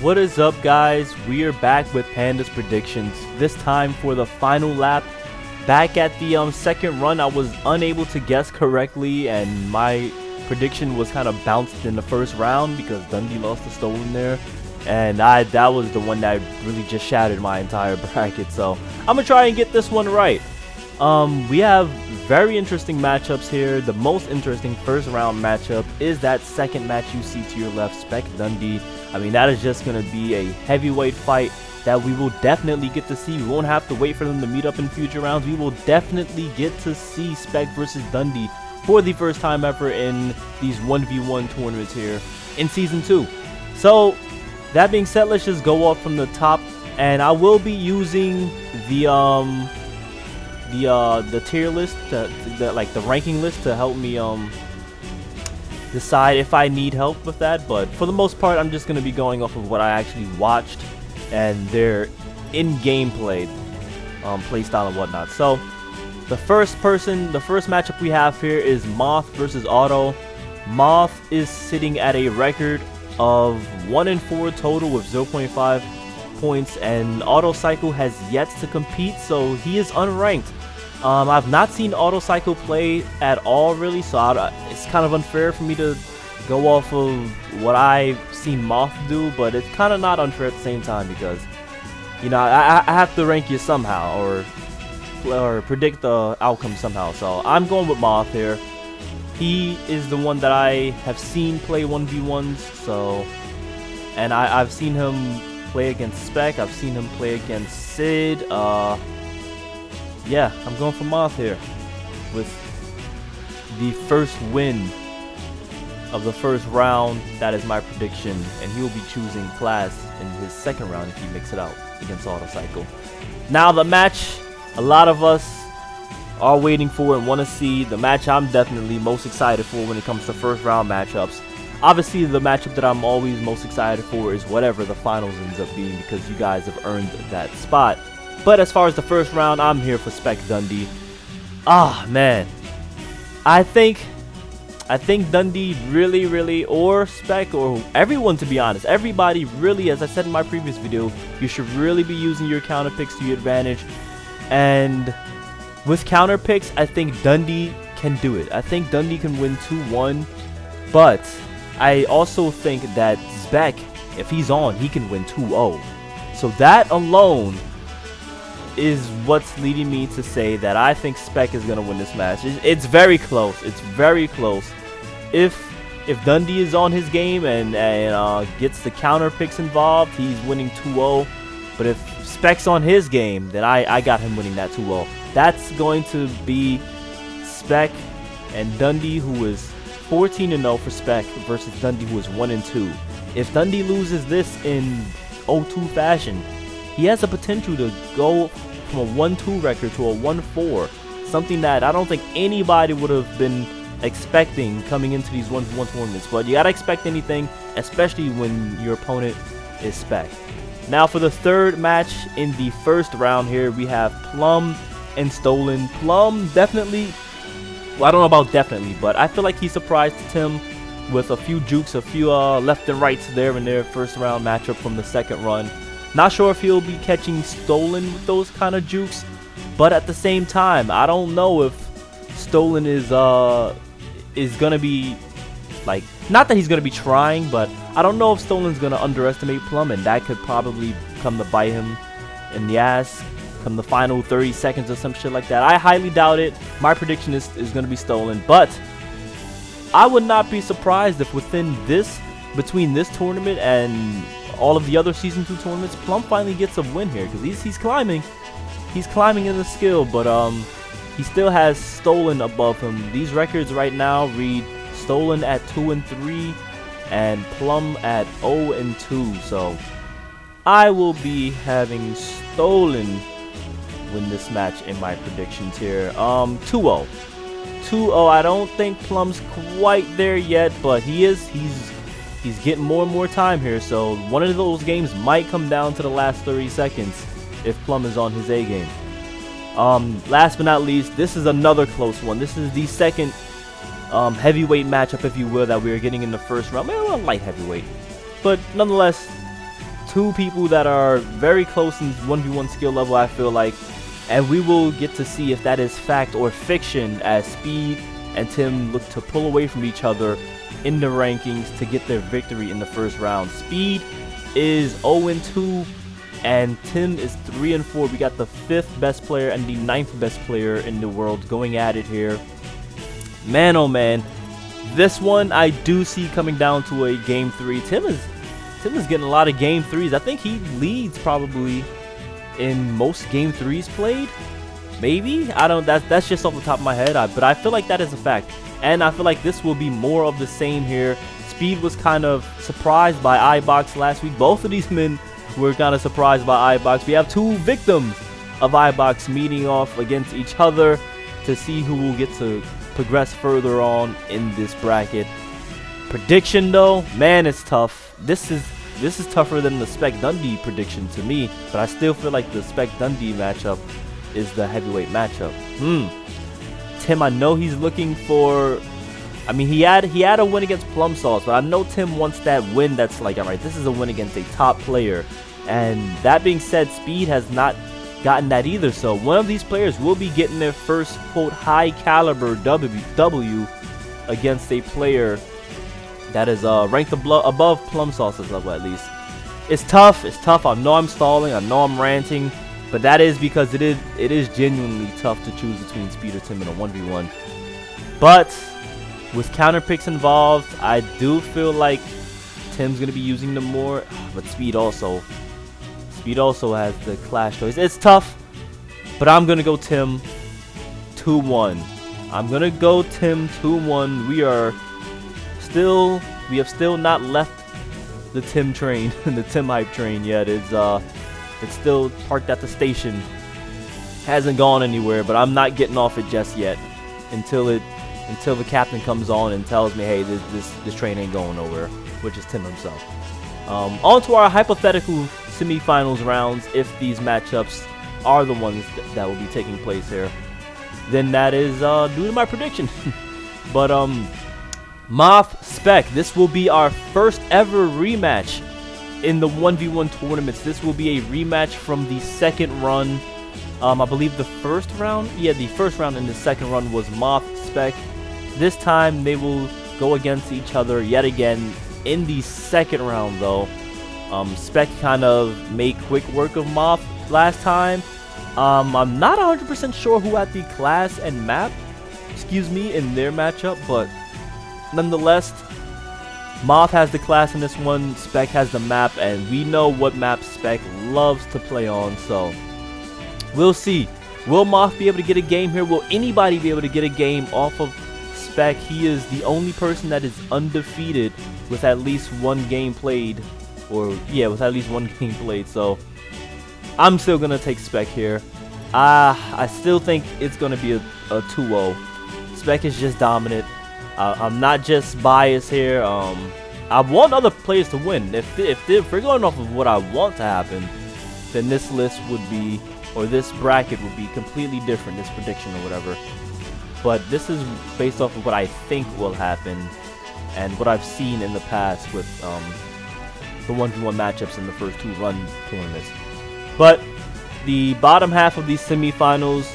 What is up, guys? We are back with Panda's predictions, this time for the final lap. Back at the second run, I was unable to guess correctly, and my prediction was kind of bounced in the first round because Dundee lost the Stolen there, and that was the one that really just shattered my entire bracket. So I'm gonna try and get this one right. We have very interesting matchups here. The most interesting first round matchup is that second match you see to your left, Spec Dundee. I mean, that is just going to be a heavyweight fight that we will definitely get to see. We won't have to wait for them to meet up in future rounds. We will definitely get to see Spec versus Dundee for the first time ever in these 1v1 tournaments here in Season 2. So, that being said, let's just go off from the top. And I will be using the tier list, like the ranking list, to help me decide if I need help with that. But for the most part, I'm just going to be going off of what I actually watched and their in-game play style and whatnot. So the first matchup we have here is Moth versus Auto. Moth is sitting at a record of 1-4 total with 0.5 points, and Auto Cycle has yet to compete, so he is unranked. I've not seen Auto Cycle play at all, really, so it's kind of unfair for me to go off of what I've seen Moth do, but it's kind of not unfair at the same time because, you know, I have to rank you somehow or predict the outcome somehow. So I'm going with Moth here. He is the one that I have seen play 1v1s, so, and I've seen him play against Spec. I've seen him play against Sid. Yeah, I'm going for Moth here with the first win of the first round. That is my prediction, and he will be choosing class in his second round if he makes it out against Auto Cycle. Now the match a lot of us are waiting for and want to see, the match I'm definitely most excited for when it comes to first round matchups. Obviously, the matchup that I'm always most excited for is whatever the finals ends up being, because you guys have earned that spot. But as far as the first round, I'm here for Spec Dundee. Ah, man. I think Dundee really, or Spec, or everyone, to be honest, everybody really, as I said in my previous video, you should really be using your counter picks to your advantage. And with counter picks, I think Dundee can do it. I think Dundee can win 2-1, but I also think that Spec, if he's on, he can win 2-0. So that alone is what's leading me to say that I think Spec is going to win this match. It's very close. It's very close. If Dundee is on his game and gets the counter picks involved, he's winning 2-0. But if Spec's on his game, then I got him winning that 2-0. That's going to be Spec and Dundee, who is 14-0 for Spec, versus Dundee, who is 1-2. If Dundee loses this in 0-2 fashion, he has the potential to go from a 1-2 record to a 1-4, something that I don't think anybody would have been expecting coming into these 1v1 tournaments. But you gotta expect anything, especially when your opponent is Spec. Now for the third match in the first round here, we have Plum and Stolen. Plum definitely, well, I don't know about definitely, but I feel like he surprised Tim with a few jukes, a few left and rights there in their first round matchup from the second run. Not sure if he'll be catching Stolen with those kind of jukes, but at the same time, I don't know if Stolen is gonna be, like, not that he's gonna be trying, but I don't know if Stolen's gonna underestimate Plum, and that could probably come to bite him in the ass come the final 30 seconds or some shit like that. I highly doubt it. My prediction is gonna be Stolen, but I would not be surprised if between this tournament and all of the other Season 2 tournaments, Plum finally gets a win here, because he's climbing in the skill, but he still has Stolen above him. These records right now read Stolen at 2-3 and Plum at 0-2, so I will be having Stolen win this match in my predictions here. 2-0. 2-0. I don't think Plum's quite there yet, but he's getting more and more time here, so one of those games might come down to the last 30 seconds if Plum is on his A game. Last but not least, this is another close one. This is the second heavyweight matchup, if you will, that we are getting in the first round. Well, light heavyweight, but nonetheless, two people that are very close in 1v1 skill level, I feel like. And we will get to see if that is fact or fiction as Speed and Tim look to pull away from each other in the rankings to get their victory in the first round. Speed is 0-2 and Tim is 3-4. We got the 5th best player and the 9th best player in the world going at it here. Man, oh man. This one I do see coming down to a game 3. Tim is getting a lot of game 3s. I think he leads probably in most game 3s played. Maybe? I don't, that's just off the top of my head. But I feel like that is a fact. And I feel like this will be more of the same here. Speed was kind of surprised by iBox last week. Both of these men were kind of surprised by iBox. We have two victims of iBox meeting off against each other to see who will get to progress further on in this bracket. Prediction though, man, it's tough. This is tougher than the Spec Dundee prediction to me, but I still feel like the Spec Dundee matchup is the heavyweight matchup. Tim, I know he's looking for, I mean, he had a win against Plum Sauce, but I know Tim wants that win that's like, all right, this is a win against a top player. And that being said, Speed has not gotten that either, so one of these players will be getting their first, quote, high caliber W against a player that is ranked above Plum Sauce's level at least. It's tough. I know I'm stalling. I know I'm ranting. But that is because it is genuinely tough to choose between Speed or Tim in a 1v1. But with counter picks involved, I do feel like Tim's going to be using them more. But Speed also has the clash choice. It's tough. But I'm going to go Tim 2-1. I'm going to go Tim 2-1. We have still not left the Tim train, the Tim hype train yet. It's still parked at the station. Hasn't gone anywhere, but I'm not getting off it just yet until the captain comes on and tells me, hey, this train ain't going nowhere, which is Tim himself. On to our hypothetical semifinals rounds. If these matchups are the ones that will be taking place here, then that is due to my prediction. But Moth Spec, this will be our first ever rematch in the 1v1 tournaments. This will be a rematch from the second run. I believe the first round? Yeah, the first round and the second run was Moth Spec. This time they will go against each other yet again in the second round though. Spec kind of made quick work of Moth last time. I'm not 100% sure who had the class and map, in their matchup, but nonetheless, Moth has the class in this one, Spec has the map, and we know what map Spec loves to play on, so we'll see. Will Moth be able to get a game here? Will anybody be able to get a game off of Spec? He is the only person that is undefeated with at least one game played, with at least one game played, so I'm still going to take Spec here. I still think it's going to be a 2-0. Spec is just dominant. I'm not just biased here. I want other players to win. If we're going off of what I want to happen, then this list would be, or this bracket would be completely different, this prediction or whatever. But this is based off of what I think will happen and what I've seen in the past with the 1v1 matchups in the first two run tournaments. But the bottom half of these semifinals,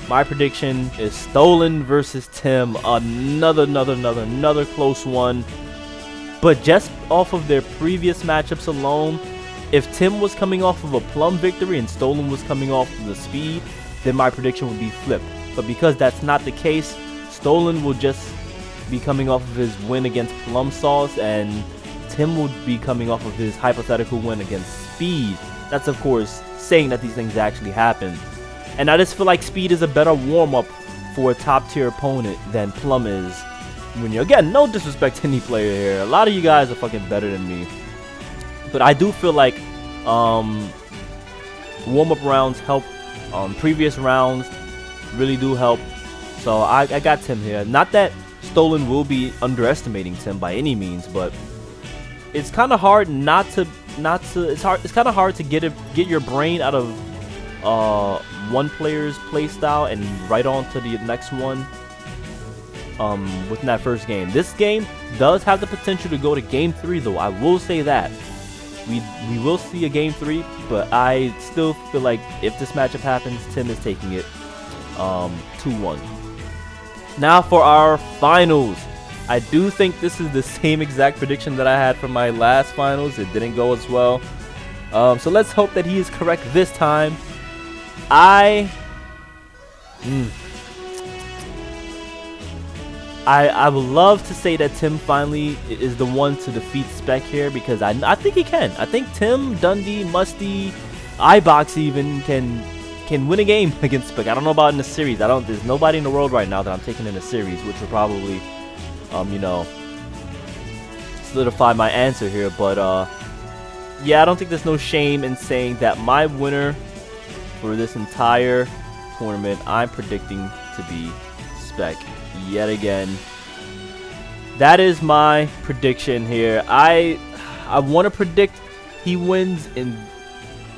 my prediction is Stolen versus Tim. Another close one. But just off of their previous matchups alone, if Tim was coming off of a Plum victory and Stolen was coming off of the Speed, then my prediction would be flipped. But because that's not the case, Stolen will just be coming off of his win against Plum Sauce, and Tim would be coming off of his hypothetical win against Speed. That's of course saying that these things actually happen. And I just feel like Speed is a better warm-up for a top-tier opponent than Plum is. When you're, again, no disrespect to any player here. A lot of you guys are fucking better than me. But I do feel like warm-up rounds help. Previous rounds really do help. So I got Tim here. Not that Stolen will be underestimating Tim by any means, but it's kind of hard it's kind of hard to get your brain out of one player's playstyle and right on to the next one within that first game. This game does have the potential to go to game 3 though, I will say that. we will see a game 3, but I still feel like if this matchup happens, Tim is taking it 2-1. Now for our finals. I do think this is the same exact prediction that I had from my last finals. It didn't go as well. So let's hope that he is correct this time. I would love to say that Tim finally is the one to defeat Spec here, because I think he can. I think Tim, Dundee, Musty, iBox even can win a game against Spec. I don't know about in the series. There's nobody in the world right now that I'm taking in the series, which would probably you know, solidify my answer here. But yeah, I don't think there's no shame in saying that my winner for this entire tournament, I'm predicting to be Spec yet again. That is my prediction here. I want to predict he wins in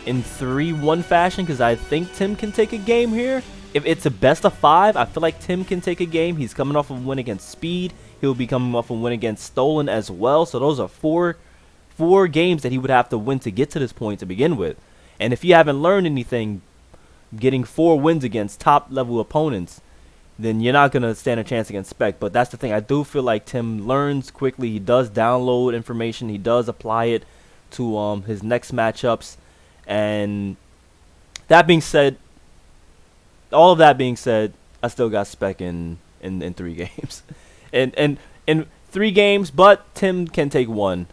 3-1 fashion, because I think Tim can take a game here. If it's a best of 5, I feel like Tim can take a game. He's coming off of a win against Speed. He'll be coming off a win against Stolen as well. So those are four games that he would have to win to get to this point to begin with. And if you haven't learned anything, getting 4 wins against top level opponents, then you're not going to stand a chance against Spec. But that's the thing. I do feel like Tim learns quickly. He does download information. He does apply it to his next matchups. And that being said, all of that being said, I still got Spec in 3 games. and in 3 games, but Tim can take 1.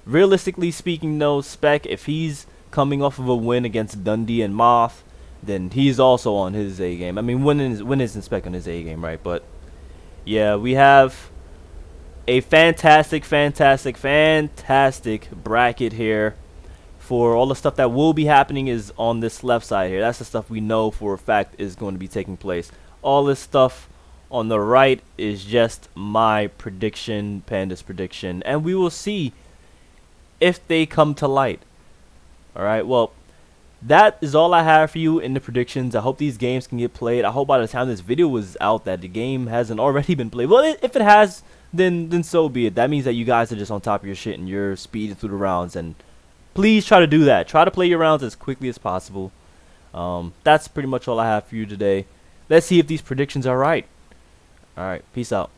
Realistically speaking, though, Spec, if he's coming off of a win against Dundee and Moth, then he's also on his A game. I mean, win isn't Spec on his A game, right? But yeah, we have a fantastic bracket here. For all the stuff that will be happening is on this left side here. That's the stuff we know for a fact is going to be taking place. All this stuff on the right is just my prediction, Panda's prediction, and we will see if they come to light. Alright, well, that is all I have for you in the predictions. I hope these games can get played. I hope by the time this video was out that the game hasn't already been played. Well, if it has, then so be it. That means that you guys are just on top of your shit and you're speeding through the rounds, and please try to do that. Try to play your rounds as quickly as possible. That's pretty much all I have for you today. Let's see if these predictions are right. Alright, peace out.